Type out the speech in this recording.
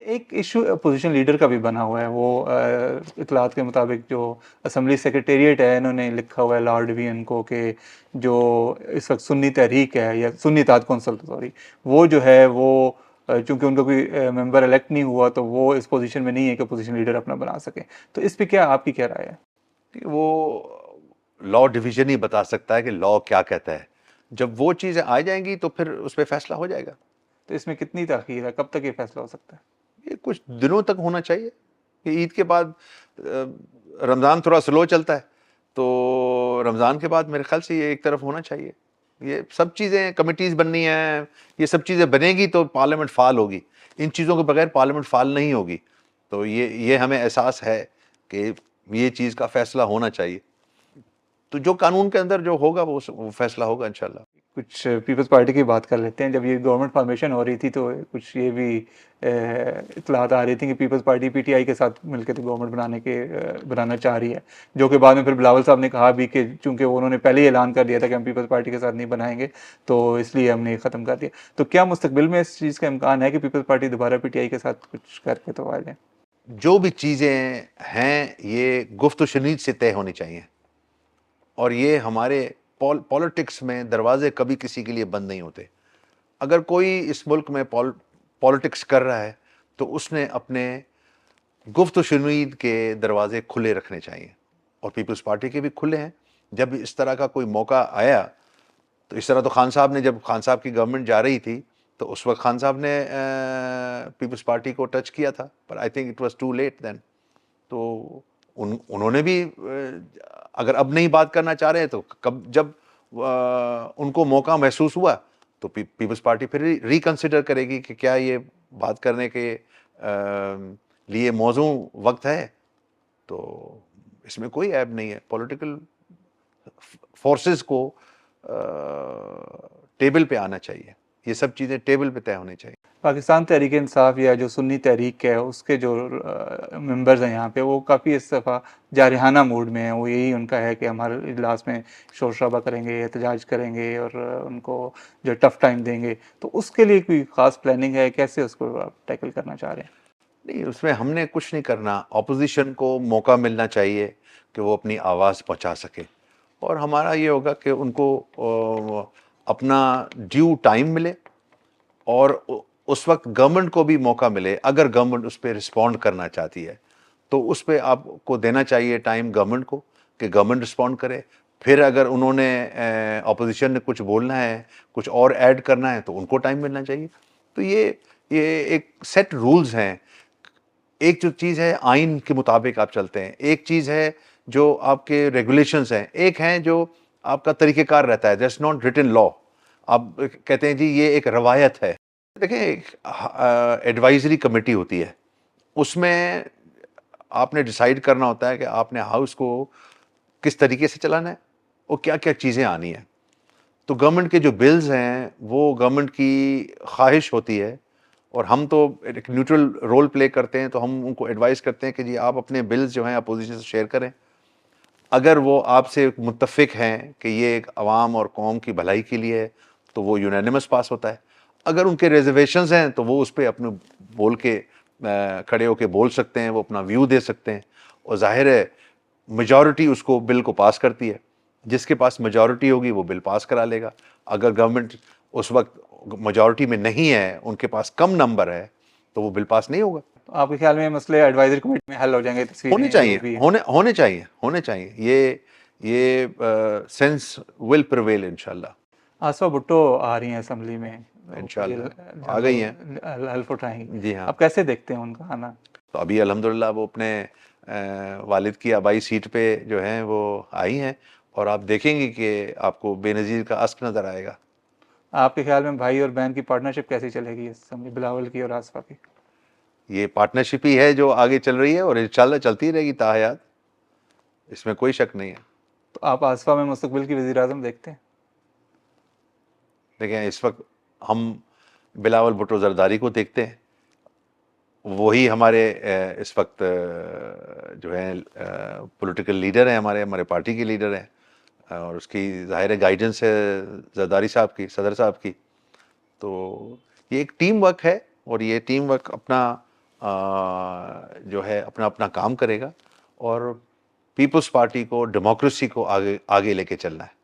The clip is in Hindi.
एक इशू अपोजिशन लीडर का भी बना हुआ है, वो इतलात के मुताबिक जो असम्बली सेक्रेटेरिएट है, इन्होंने लिखा हुआ है लॉर्ड वियन को कि जो इस वक्त सुन्नी तहरीक है या सुन्नी इत्तेहाद कौंसिल, सॉरी, वो जो है वो चूंकि उनका कोई मेंबर इलेक्ट नहीं हुआ तो वो इस पोजीशन में नहीं है कि अपोजिशन लीडर अपना बना सके। तो इस पे क्या आपकी क्या राय है? वो लॉ डिवीजन ही बता सकता है कि लॉ क्या कहता है। जब वो चीज़ें आ जाएंगी तो फिर उस पर फैसला हो जाएगा। तो इसमें कितनी ताख़ीर है, कब तक ये फैसला हो सकता है? ये कुछ दिनों तक होना चाहिए कि ईद के बाद रमज़ान थोड़ा स्लो चलता है, तो रमज़ान के बाद मेरे ख्याल से ये एक तरफ होना चाहिए। ये सब चीज़ें कमिटीज़ बननी हैं, ये सब चीज़ें बनेगी तो पार्लियामेंट फ़ाल होगी। इन चीज़ों के बगैर पार्लियामेंट फ़ाल नहीं होगी। तो ये हमें एहसास है कि ये चीज़ का फ़ैसला होना चाहिए। तो जो कानून के अंदर जो होगा वो फैसला होगा इंशाल्लाह। कुछ पीपल्स पार्टी की बात कर लेते हैं। जब ये गवर्नमेंट फॉर्मेशन हो रही थी तो कुछ ये भी इत्तलात आ रही थी कि पीपल्स पार्टी पीटीआई के साथ मिलकर तो गवर्नमेंट बनाना चाह रही है, जो कि बाद में फिर बिलावल साहब ने कहा भी कि चूंकि उन्होंने पहले ही ऐलान कर दिया था कि हम पीपल्स पार्टी के साथ नहीं बनाएंगे, तो इसलिए हमने ख़त्म कर दिया। तो क्या मुस्तकबिल में इस चीज़ का इम्कान है कि पीपल्स पार्टी दोबारा पीटीआई के साथ कुछ करके तो आ जाए? जो भी चीज़ें हैं ये गुफ्त शनीद से तय होनी चाहिए, और ये हमारे पॉलिटिक्स में दरवाजे कभी किसी के लिए बंद नहीं होते। अगर कोई इस मुल्क में पॉलिटिक्स कर रहा है तो उसने अपने गुफ्त शनीद के दरवाजे खुले रखने चाहिए, और पीपल्स पार्टी के भी खुले हैं। जब इस तरह का कोई मौका आया, तो इस तरह तो खान साहब ने, जब खान साहब की गवर्नमेंट जा रही थी तो उस वक्त खान साहब ने पीपल्स पार्टी को टच किया था, पर I think it was too late then. तो उन्होंने भी अगर अब नहीं बात करना चाह रहे हैं तो कब, जब उनको मौका महसूस हुआ तो पीपल्स पार्टी फिर रिकंसिडर करेगी कि क्या ये बात करने के लिए मौजू वक्त है। तो इसमें कोई ऐब नहीं है। पॉलिटिकल फोर्सेस को टेबल पे आना चाहिए, ये सब चीज़ें टेबल पे तय होनी चाहिए। पाकिस्तान तहरीक इंसाफ या जो सुन्नी तहरीक है उसके जो मेंबर्स हैं यहाँ पे, वो काफ़ी इस दफ़ा जारहाना मूड में हैं। वो यही उनका है कि हमारे इजलास में शोर शराबा करेंगे, एहतजाज करेंगे और उनको जो टफ़ टाइम देंगे। तो उसके लिए कोई ख़ास प्लानिंग है, कैसे उसको आप टैकल करना चाह रहे हैं? नहीं, उसमें हमने कुछ नहीं करना। ऑपोजिशन को मौका मिलना चाहिए कि वो अपनी आवाज़ पहुंचा सके, और हमारा ये होगा कि उनको अपना ड्यू टाइम मिले, और उस वक्त गवर्नमेंट को भी मौका मिले। अगर गवर्नमेंट उस पर रिस्पॉन्ड करना चाहती है तो उस पर आपको देना चाहिए टाइम गवर्नमेंट को कि गवर्नमेंट रिस्पॉन्ड करे। फिर अगर उन्होंने ऑपोजिशन ने कुछ बोलना है, कुछ और ऐड करना है, तो उनको टाइम मिलना चाहिए। तो ये एक सेट रूल्स हैं। एक जो चीज़ है आइन के मुताबिक आप चलते हैं, एक चीज़ है जो आपके रेगुलेशंस हैं, एक है जो आपका तरीक़ेकार रहता है। That's not written law. आप कहते हैं जी ये एक रवायत है। देखिए, एक एडवाइजरी कमेटी होती है, उसमें आपने डिसाइड करना होता है कि आपने हाउस को किस तरीके से चलाना है और क्या क्या चीज़ें आनी है। तो गवर्नमेंट के जो बिल्स हैं वो गवर्नमेंट की ख्वाहिश होती है, और हम तो एक न्यूट्रल रोल प्ले करते हैं। तो हम उनको एडवाइस करते हैं कि जी आप अपने बिल्स जो हैं अपोजिशन से शेयर करें। अगर वो आपसे मुत्तफ़िक हैं कि ये एक अवाम और कौम की भलाई के लिए है तो वो यूनानिमस पास होता है। अगर उनके रिजर्वेशंस हैं तो वो उस पर अपने बोल के खड़े होके बोल सकते हैं, वो अपना व्यू दे सकते हैं, और जाहिर है मेजॉरिटी उसको बिल को पास करती है। जिसके पास मेजॉरिटी होगी वो बिल पास करा लेगा। अगर गवर्नमेंट उस वक्त मेजॉरिटी में नहीं है, उनके पास कम नंबर है, तो वो बिल पास नहीं होगा। तो आपके ख्याल में मसले एडवाइजरी कमेटी में हल हो जाएंगे, होने तस्वीरें जो चाहिए, भी हैं? होने चाहिए। ये सेंस विल प्रिवेल इंशाल्लाह। आसफा भुट्टो आ रही हैं असम्बली में, वो कोई इंशाल्लाह आ गई हैं। हल्फ उठाएंगी। जी हाँ। आप कैसे देखते हैं उनका आना? तो अभी अल्हम्दुलिल्लाह वो अपने वालिद की आबाई सीट पे जो हैं वो आई हैं, और आप देखेंगे कि आपको बेनज़ीर का अस्क नज़र आएगा। आपके ख्याल में भाई और बहन की पार्टनरशिप कैसी चलेगी इस समय, बिलावल की और आसफा की? ये पार्टनरशिप ही है जो आगे चल रही है, और इंशाल्लाह चलती रहेगी ताहयात, इसमें कोई शक नहीं है। तो आप आसफा में मुस्तकबिल की वज़ीर आज़म देखते हैं? देखें, इस वक्त हम बिलावल भुट्टो ज़रदारी को देखते हैं। वही हमारे इस वक्त जो है पॉलिटिकल लीडर हैं, हमारे पार्टी के लीडर हैं, और उसकी ज़ाहिर गाइडेंस है ज़रदारी साहब की, सदर साहब की। तो ये एक टीम वर्क है, और ये टीम वर्क अपना जो है अपना अपना काम करेगा और पीपल्स पार्टी को, डेमोक्रेसी को आगे आगे लेके चलना है।